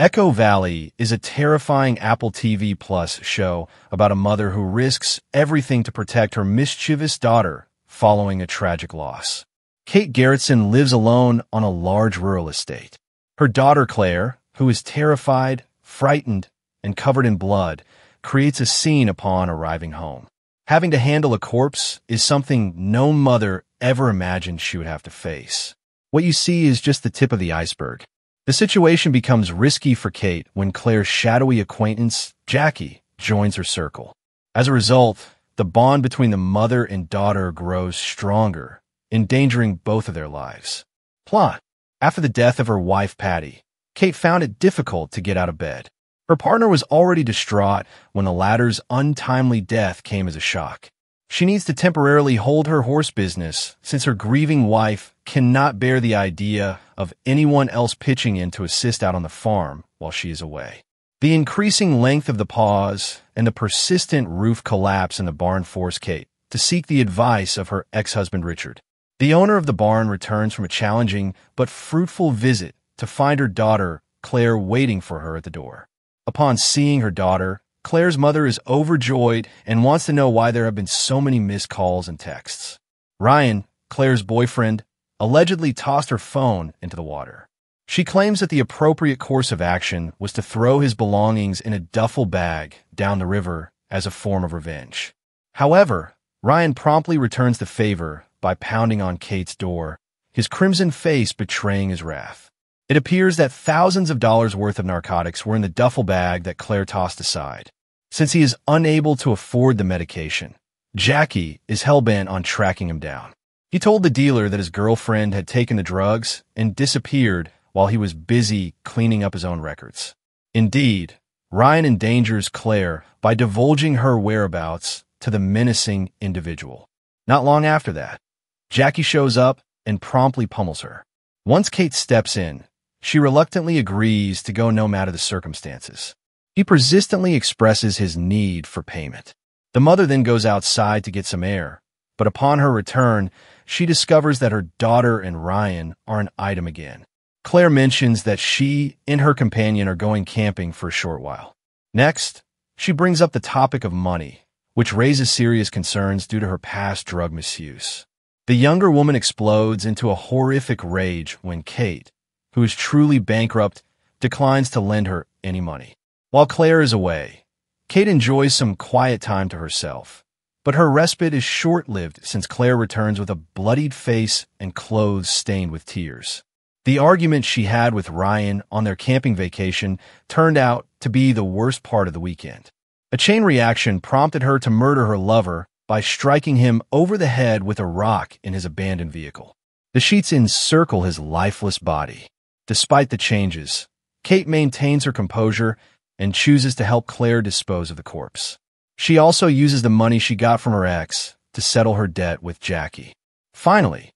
Echo Valley is a terrifying Apple TV Plus show about a mother who risks everything to protect her mischievous daughter following a tragic loss. Kate Gerritsen lives alone on a large rural estate. Her daughter Claire, who is terrified, frightened, and covered in blood, creates a scene upon arriving home. Having to handle a corpse is something no mother ever imagined she would have to face. What you see is just the tip of the iceberg. The situation becomes risky for Kate when Claire's shadowy acquaintance, Jackie, joins her circle. As a result, the bond between the mother and daughter grows stronger, endangering both of their lives. Plot. After the death of her wife Patty, Kate found it difficult to get out of bed. Her partner was already distraught when the latter's untimely death came as a shock. She needs to temporarily hold her horse business since her grieving wife cannot bear the idea of anyone else pitching in to assist out on the farm while she is away. The increasing length of the pause and the persistent roof collapse in the barn force Kate to seek the advice of her ex-husband Richard. The owner of the barn returns from a challenging but fruitful visit to find her daughter, Claire, waiting for her at the door. Upon seeing her daughter, Claire's mother is overjoyed and wants to know why there have been so many missed calls and texts. Ryan, Claire's boyfriend, allegedly tossed her phone into the water. She claims that the appropriate course of action was to throw his belongings in a duffel bag down the river as a form of revenge. However, Ryan promptly returns the favor by pounding on Kate's door, his crimson face betraying his wrath. It appears that thousands of dollars worth of narcotics were in the duffel bag that Claire tossed aside. Since he is unable to afford the medication, Jackie is hell-bent on tracking him down. He told the dealer that his girlfriend had taken the drugs and disappeared while he was busy cleaning up his own records. Indeed, Ryan endangers Claire by divulging her whereabouts to the menacing individual. Not long after that, Jackie shows up and promptly pummels her. Once Kate steps in, she reluctantly agrees to go no matter the circumstances. He persistently expresses his need for payment. The mother then goes outside to get some air, but upon her return, she discovers that her daughter and Ryan are an item again. Claire mentions that she and her companion are going camping for a short while. Next, she brings up the topic of money, which raises serious concerns due to her past drug misuse. The younger woman explodes into a horrific rage when Kate, who is truly bankrupt, declines to lend her any money. While Claire is away, Kate enjoys some quiet time to herself, but her respite is short-lived since Claire returns with a bloodied face and clothes stained with tears. The argument she had with Ryan on their camping vacation turned out to be the worst part of the weekend. A chain reaction prompted her to murder her lover by striking him over the head with a rock in his abandoned vehicle. The sheets encircle his lifeless body. Despite the changes, Kate maintains her composure and chooses to help Claire dispose of the corpse. She also uses the money she got from her ex to settle her debt with Jackie. Finally,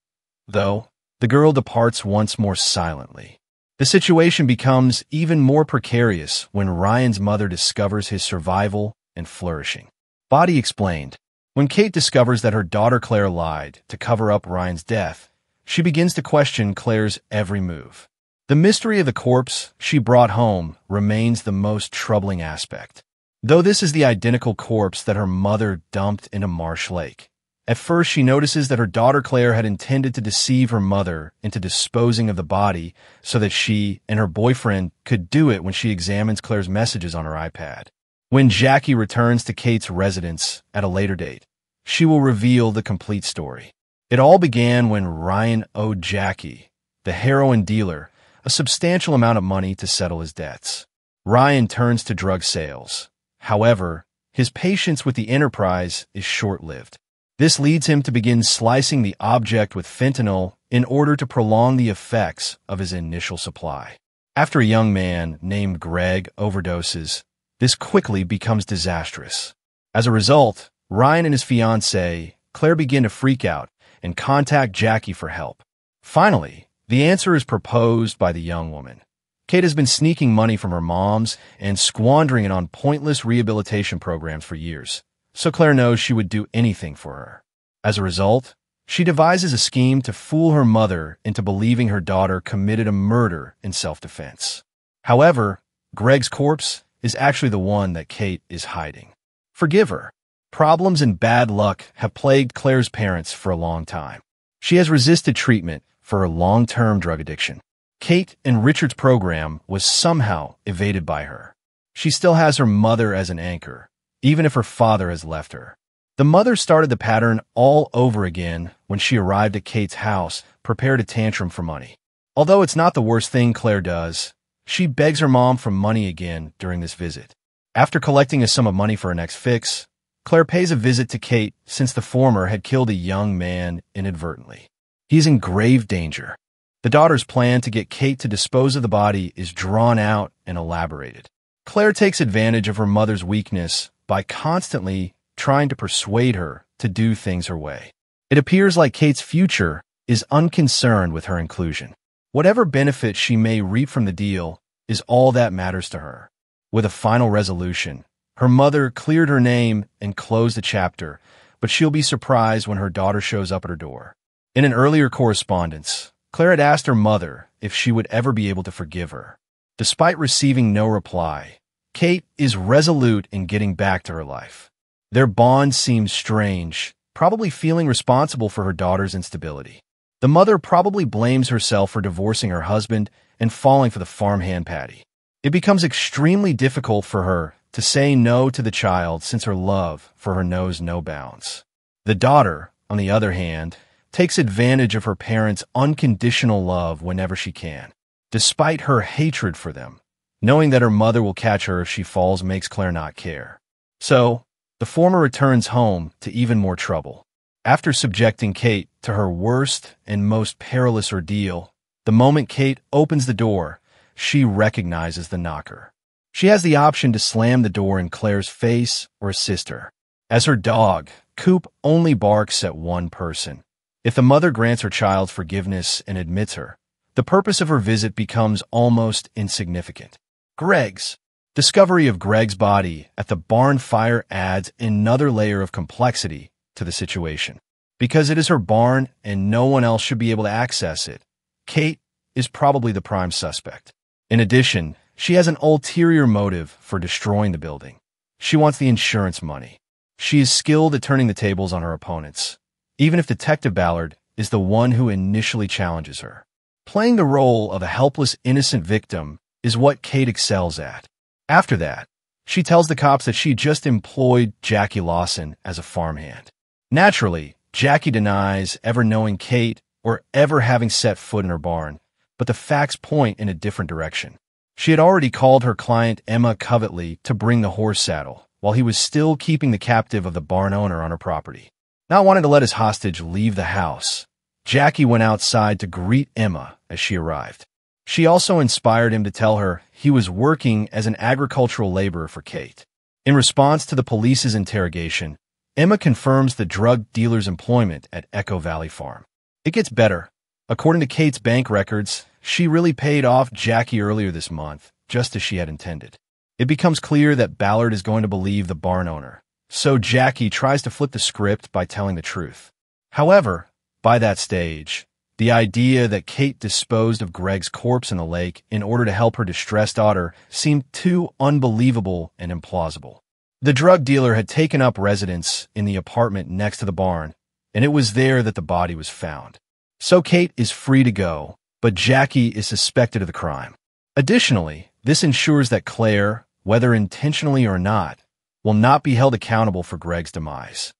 though, the girl departs once more silently. The situation becomes even more precarious when Ryan's mother discovers his survival and flourishing. Body explained. When Kate discovers that her daughter Claire lied to cover up Ryan's death, she begins to question Claire's every move. The mystery of the corpse she brought home remains the most troubling aspect. Though this is the identical corpse that her mother dumped into Marsh Lake, at first she notices that her daughter Claire had intended to deceive her mother into disposing of the body so that she and her boyfriend could do it when she examines Claire's messages on her iPad. When Jackie returns to Kate's residence at a later date, she will reveal the complete story. It all began when Ryan owed Jackie, the heroin dealer, a substantial amount of money to settle his debts. Ryan turns to drug sales. However, his patience with the enterprise is short-lived. This leads him to begin slicing the object with fentanyl in order to prolong the effects of his initial supply. After a young man named Greg overdoses, this quickly becomes disastrous. As a result, Ryan and his fiancée, Claire, begin to freak out and contact Jackie for help. Finally, the answer is proposed by the young woman. Kate has been sneaking money from her moms and squandering it on pointless rehabilitation programs for years, so Claire knows she would do anything for her. As a result, she devises a scheme to fool her mother into believing her daughter committed a murder in self-defense. However, Greg's corpse is actually the one that Kate is hiding. Forgive her. Problems and bad luck have plagued Claire's parents for a long time. She has resisted treatment for her long-term drug addiction. Kate and Richard's program was somehow evaded by her. She still has her mother as an anchor, even if her father has left her. The mother started the pattern all over again when she arrived at Kate's house, prepared a tantrum for money. Although it's not the worst thing Claire does, she begs her mom for money again during this visit. After collecting a sum of money for her next fix, Claire pays a visit to Kate since the former had killed a young man inadvertently. He's in grave danger. The daughter's plan to get Kate to dispose of the body is drawn out and elaborated. Claire takes advantage of her mother's weakness by constantly trying to persuade her to do things her way. It appears like Kate's future is unconcerned with her inclusion. Whatever benefit she may reap from the deal is all that matters to her. With a final resolution, her mother cleared her name and closed the chapter, but she'll be surprised when her daughter shows up at her door. In an earlier correspondence, Claire had asked her mother if she would ever be able to forgive her. Despite receiving no reply, Kate is resolute in getting back to her life. Their bond seems strange, probably feeling responsible for her daughter's instability. The mother probably blames herself for divorcing her husband and falling for the farmhand Patty. It becomes extremely difficult for her to say no to the child since her love for her knows no bounds. The daughter, on the other hand, takes advantage of her parents' unconditional love whenever she can. Despite her hatred for them, knowing that her mother will catch her if she falls makes Claire not care. So, the former returns home to even more trouble. After subjecting Kate to her worst and most perilous ordeal, the moment Kate opens the door, she recognizes the knocker. She has the option to slam the door in Claire's face or assist her. As her dog, Coop only barks at one person. If the mother grants her child's forgiveness and admits her, the purpose of her visit becomes almost insignificant. Greg's discovery of Greg's body at the barn fire adds another layer of complexity to the situation. Because it is her barn and no one else should be able to access it, Kate is probably the prime suspect. In addition, she has an ulterior motive for destroying the building. She wants the insurance money. She is skilled at turning the tables on her opponents, even if Detective Ballard is the one who initially challenges her. Playing the role of a helpless, innocent victim is what Kate excels at. After that, she tells the cops that she just employed Jackie Lawson as a farmhand. Naturally, Jackie denies ever knowing Kate or ever having set foot in her barn, but the facts point in a different direction. She had already called her client Emma covetly to bring the horse saddle, while he was still keeping the captive of the barn owner on her property. Not wanting to let his hostage leave the house, Jackie went outside to greet Emma as she arrived. She also inspired him to tell her he was working as an agricultural laborer for Kate. In response to the police's interrogation, Emma confirms the drug dealer's employment at Echo Valley Farm. It gets better. According to Kate's bank records, she really paid off Jackie earlier this month, just as she had intended. It becomes clear that Ballard is going to believe the barn owner, so Jackie tries to flip the script by telling the truth. However, by that stage, the idea that Kate disposed of Greg's corpse in the lake in order to help her distressed daughter seemed too unbelievable and implausible. The drug dealer had taken up residence in the apartment next to the barn, and it was there that the body was found. So Kate is free to go, but Jackie is suspected of the crime. Additionally, this ensures that Claire, whether intentionally or not, will not be held accountable for Greg's demise.